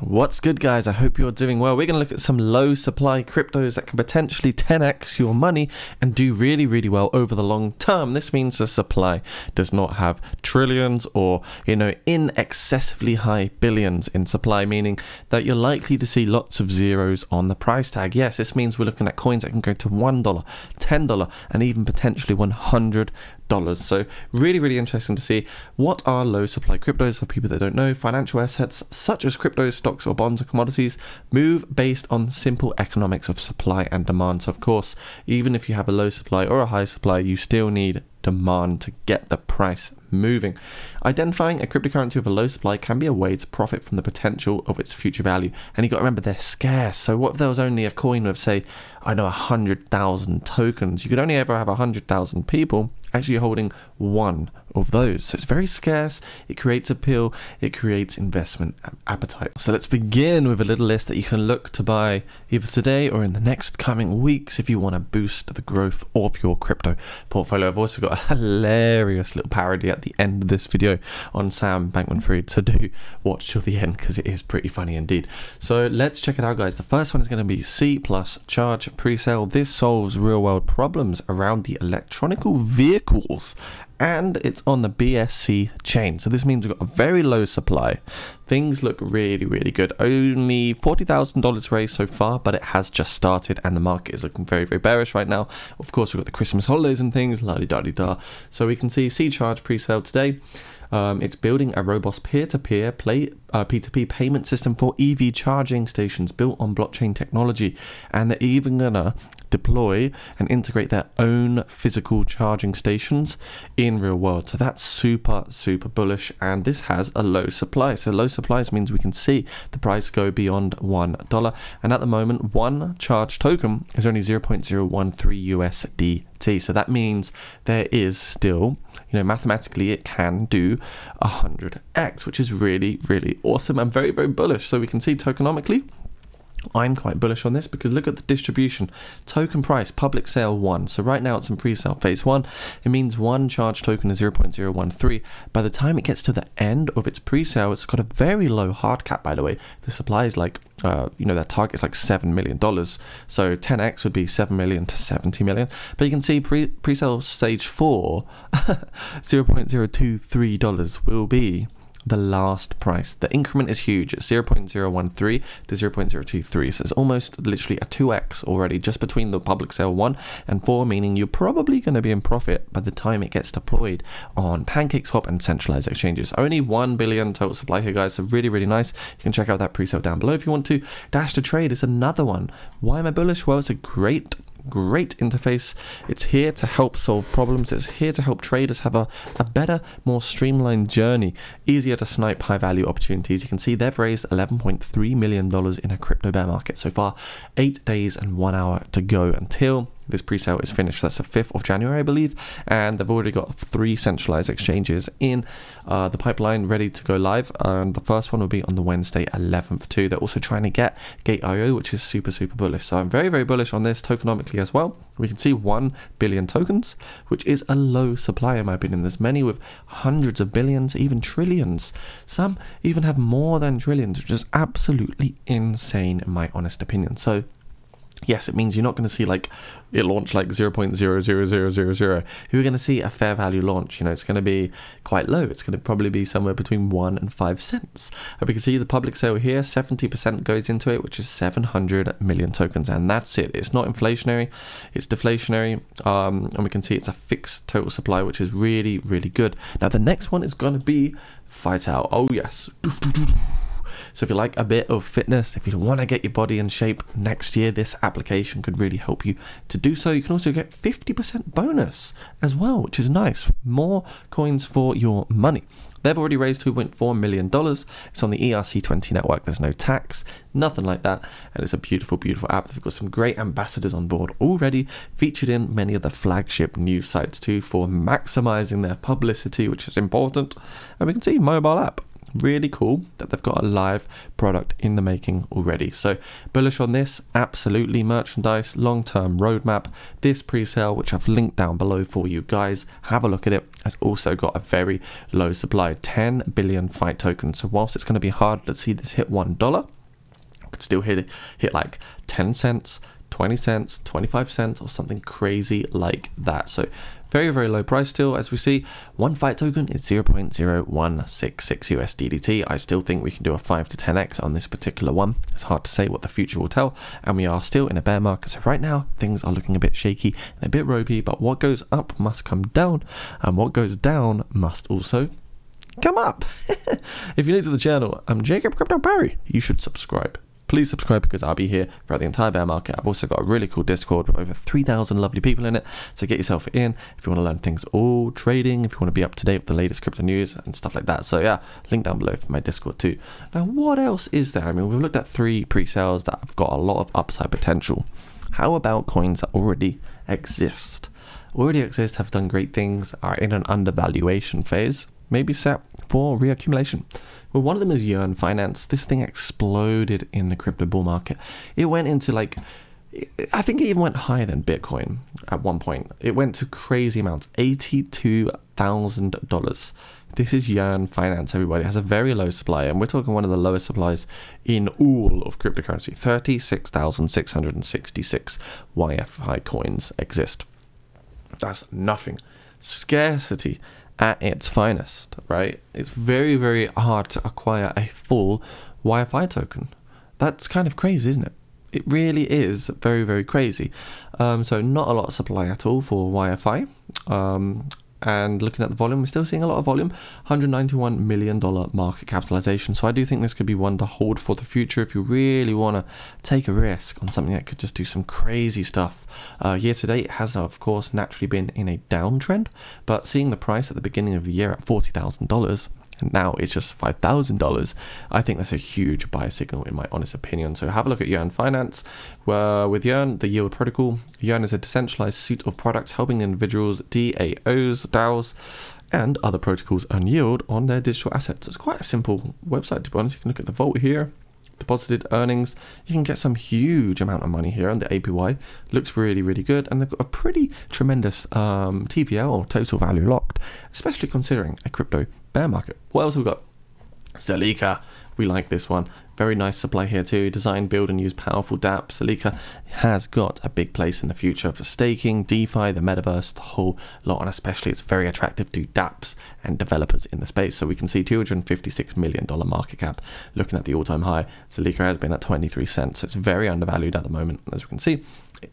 What's good, guys? I hope you're doing well. We're going to look at some low supply cryptos that can potentially 10x your money and do really, really well over the long term. This means the supply does not have trillions or, in excessively high billions in supply, meaning that you're likely to see lots of zeros on the price tag. Yes, this means we're looking at coins that can go to $1, $10, and even potentially $100. So really, really interesting to see what are low supply cryptos. For people that don't know, financial assets such as cryptos, stocks or bonds or commodities move based on simple economics of supply and demand. So of course, even if you have a low supply or a high supply, you still need demand to get the price moving. Identifying a cryptocurrency with a low supply can be a way to profit from the potential of its future value. And you got to remember, they're scarce. So what if there was only a coin with, say, 100,000 tokens? You could only ever have 100,000 people actually holding one of those. So it's very scarce. It creates appeal. It creates investment appetite. So let's begin with a little list that you can look to buy either today or in the next coming weeks if you want to boost the growth of your crypto portfolio. I've also got a hilarious little parody at the end of this video on Sam Bankman-Fried, so do watch till the end because it is pretty funny indeed. So let's check it out, guys. The first one is going to be C+ Charge Presale. This solves real world problems around the electronical vehicles, and it's on the BSC chain. So this means we've got a very low supply. Things look really, really good. Only $40,000 raised so far, but it has just started and the market is looking very, very bearish right now. Of course, we've got the Christmas holidays and things, la-di-da-di-da. So we can see C Charge Presale today. It's building a robust peer-to-peer P2P payment system for EV charging stations built on blockchain technology, and they're even gonna deploy and integrate their own physical charging stations in real world. So that's super, super bullish, and this has a low supply. So low supplies means we can see the price go beyond $1, and at the moment one charge token is only 0.013 USDT. So that means there is still, mathematically it can do 100x, which is really, really awesome and very, very bullish. So we can see tokenomically, I'm quite bullish on this because look at the distribution. Token price, public sale 1. So right now it's in pre-sale phase 1. It means one charge token is 0.013. By the time it gets to the end of its pre-sale, it's got a very low hard cap, by the way. The supply is like, their target is like $7 million. So 10x would be 7 million to 70 million. But you can see pre-sale stage 4, $0.023 will be the last price. The increment is huge. It's 0.013 to 0.023, so it's almost literally a 2x already just between the public sale 1 and 4, meaning you're probably going to be in profit by the time it gets deployed on PancakeSwap and centralized exchanges. Only 1 billion total supply here, guys, so really, really nice. You can check out that pre-sale down below if you want to. Dash to Trade is another one. Why am I bullish? Well, it's a great interface. It's here to help solve problems. It's here to help traders have a better, more streamlined journey, easier to snipe high value opportunities. You can see they've raised $11.3 million in a crypto bear market so far. 8 days and 1 hour to go until this pre-sale is finished. That's the 5th of January, I believe, and they've already got 3 centralized exchanges in the pipeline ready to go live, and the first one will be on the Wednesday 11th too. They're also trying to get Gate.io, which is super, super bullish. So I'm very, very bullish on this tokenomically as well. We can see 1 billion tokens, which is a low supply in my opinion. There's many with hundreds of billions, even trillions. Some even have more than trillions, which is absolutely insane in my honest opinion. So yes, it means you're not going to see like it launch like 0.00000. You're going to see a fair value launch. It's going to be quite low. It's going to probably be somewhere between 1 and 5 cents. We can see the public sale here, 70% goes into it, which is 700 million tokens, and that's it. It's not inflationary, it's deflationary, and we can see it's a fixed total supply, which is really, really good. Now the next one is going to be Fightout. Oh yes. So if you like a bit of fitness, if you want to get your body in shape next year, this application could really help you to do so. You can also get 50% bonus as well, which is nice. More coins for your money. They've already raised $2.4 million. It's on the ERC20 network. There's no tax, nothing like that. And it's a beautiful, beautiful app. They've got some great ambassadors on board already, featured in many of the flagship news sites too for maximizing their publicity, which is important. And we can see mobile app. really cool that they've got a live product in the making already. So bullish on this, absolutely. Merchandise, long-term roadmap. This pre-sale, which I've linked down below for you guys, have a look at it, has also got a very low supply, 10 billion fight tokens. So whilst it's going to be hard to see this hit $1, could still hit like 10 cents, 20 cents, 25 cents, or something crazy like that. So very, very low price still. As we see, one fight token is 0.0166 USDT. I still think we can do a 5 to 10x on this particular one. It's hard to say what the future will tell, and we are still in a bear market. So right now, things are looking a bit shaky and a bit ropey, but what goes up must come down, and what goes down must also come up. If you're new to the channel, I'm jacobcrypobury. You should subscribe. Please subscribe, because I'll be here throughout the entire bear market. I've also got a really cool Discord with over 3,000 lovely people in it. So get yourself in if you want to learn things all trading, if you want to be up to date with the latest crypto news and stuff like that. So yeah, link down below for my Discord too. Now, what else is there? I mean, we've looked at 3 pre-sales that have got a lot of upside potential. How about coins that already exist? Have done great things, are in an undervaluation phase, maybe set for reaccumulation. Well, one of them is Yearn Finance. This thing exploded in the crypto bull market. It went into like, I think it even went higher than Bitcoin at one point. It went to crazy amounts, $82,000. This is Yearn Finance, everybody. It has a very low supply, and we're talking one of the lowest supplies in all of cryptocurrency. 36,666 YFI coins exist. That's nothing. Scarcity at its finest, right? It's very, very hard to acquire a full YFI token. That's kind of crazy, isn't it? It really is very, very crazy. So not a lot of supply at all for YFI. And looking at the volume, we're still seeing a lot of volume, $191 million market capitalization. So I do think this could be one to hold for the future if you really want to take a risk on something that could just do some crazy stuff. Year to date has, of course, naturally been in a downtrend, but seeing the price at the beginning of the year at $40,000, and now it's just $5,000, I think that's a huge buy signal in my honest opinion. So have a look at Yearn Finance. With Yearn, the yield protocol, Yearn is a decentralized suite of products helping individuals, DAOs, DAOs, and other protocols earn yield on their digital assets. It's quite a simple website, to be honest. You can look at the vault here, deposited earnings. You can get some huge amount of money here, and the APY looks really, really good, and they've got a pretty tremendous TVL, or total value locked, especially considering a crypto bear market. What else have we got? Zalika, we like this one. Very nice supply here too. Design, build, and use powerful dApps. Zalika has got a big place in the future for staking, DeFi, the metaverse, the whole lot, and especially it's very attractive to dApps and developers in the space. So we can see $256 million market cap. Looking at the all-time high, Zalika has been at 23 cents, so it's very undervalued at the moment, as we can see.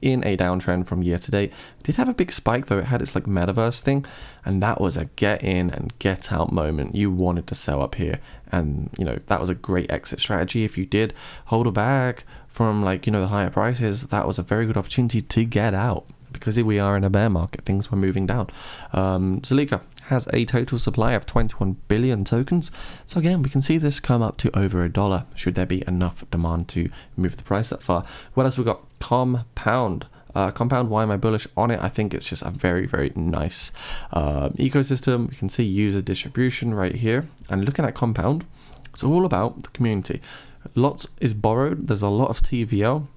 In a downtrend from year to date. It did have a big spike though. It had its like metaverse thing, and that was a get in and get out moment. You wanted to sell up here, and you know that was a great exit strategy. If you did hold a bag from like, you know, the higher prices, that was a very good opportunity to get out, because we are in a bear market. Things were moving down. Zalika has a total supply of 21 billion tokens. So again, we can see this come up to over $1 should there be enough demand to move the price that far. What else we got? Compound. Compound, why am I bullish on it? I think it's just a very, very nice ecosystem. We can see user distribution right here. And looking at Compound, it's all about the community. Lots is borrowed. There's a lot of TVL.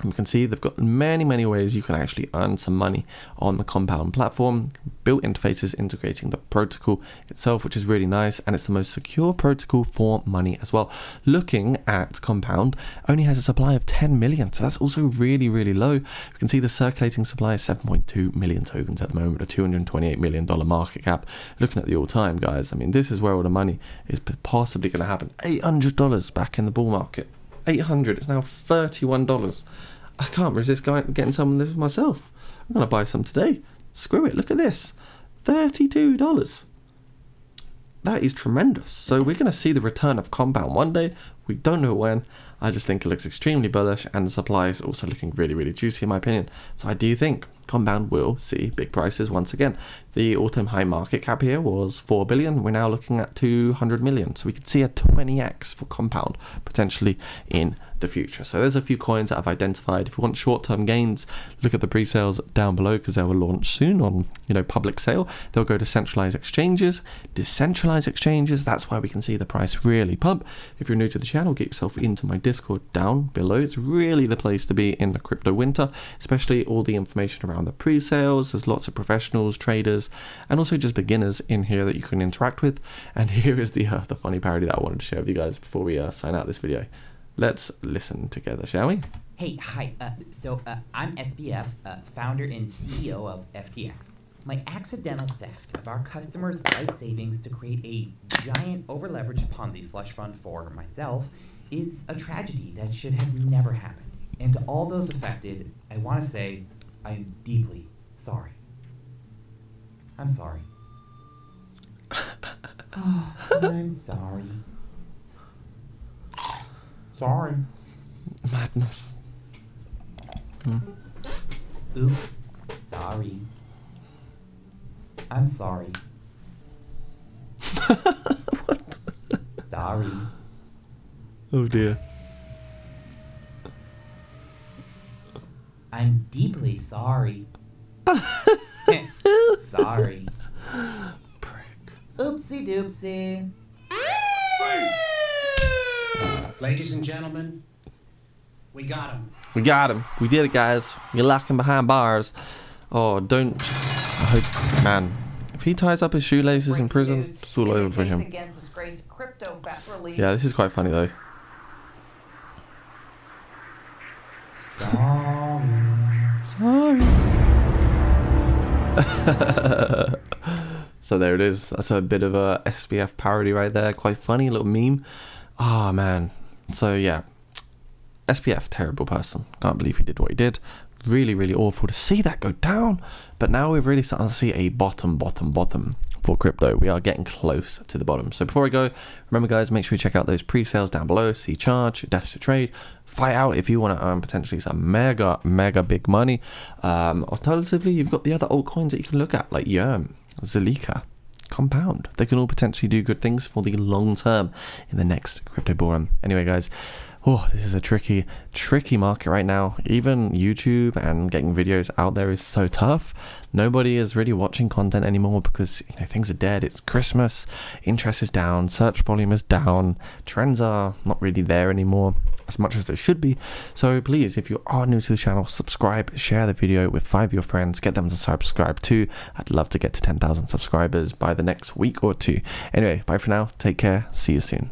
You can see they've got many, many ways you can actually earn some money on the Compound platform. Built interfaces integrating the protocol itself, which is really nice, and it's the most secure protocol for money as well. Looking at Compound, only has a supply of 10 million, so that's also really, really low. You can see the circulating supply is 7.2 million tokens at the moment, a $228 million market cap. Looking at the all-time, guys, I mean, this is where all the money is possibly going to happen. $800 back in the bull market. 800, it's now $31. I can't resist getting some of this myself. I'm gonna buy some today. Screw it, look at this, $32. That is tremendous. So we're gonna see the return of Compound one day. We don't know when. I just think it looks extremely bullish, and the supply is also looking really, really juicy in my opinion. So I do think Compound will see big prices once again. The all-time high market cap here was 4 billion. We're now looking at 200 million. So we could see a 20x for compound potentially in the future. So there's a few coins that I've identified. If you want short-term gains, look at the pre-sales down below, because they will launch soon on, you know, public sale. They'll go to centralized exchanges, decentralized exchanges. That's why we can see the price really pump. If you're new to the channel, get yourself into my Discord down below. It's really the place to be in the crypto winter, especially all the information around the pre-sales. There's lots of professionals, traders, and also just beginners in here that you can interact with. And here is the funny parody that I wanted to share with you guys before we sign out this video. Let's listen together, shall we? Hey, hi. I'm SBF, founder and CEO of FTX. My accidental theft of our customers' life savings to create a giant over-leveraged Ponzi slush fund for myself is a tragedy that should have never happened. And to all those affected, I want to say I'm deeply sorry. I'm sorry. I'm sorry. Sorry. Madness. Oops. Sorry. I'm sorry. What? Sorry. Oh dear. I'm deeply sorry. Sorry. Prick. Oopsie doopsie. Ladies and gentlemen, we got him. We got him. We did it, guys. You're locking behind bars. Oh, don't. I hope, man. If he ties up his shoelaces in prison, it's all over for him. Yeah, this is quite funny though. Sorry. So there it is. That's a bit of a SBF parody right there. Quite funny, little meme. Oh man. So yeah, SPF, terrible person. Can't believe he did what he did. Really, really awful to see that go down. But now we're really starting to see a bottom for crypto. We are getting close to the bottom. So before I go, remember guys, make sure you check out those pre-sales down below. See Charge, Dash to Trade, Fightout if you want to earn potentially some mega big money. Alternatively, you've got the other altcoins that you can look at, like Yerm, Zalika, Compound. They can all potentially do good things for the long term in the next crypto bull run. Anyway guys, oh, this is a tricky market right now. Even YouTube and getting videos out there is so tough. Nobody is really watching content anymore because, you know, things are dead. It's Christmas, interest is down, search volume is down, trends are not really there anymore as much as they should be. So please, if you are new to the channel, subscribe, share the video with 5 of your friends, get them to subscribe too. I'd love to get to 10,000 subscribers by the next week or two. Anyway, bye for now, take care, see you soon.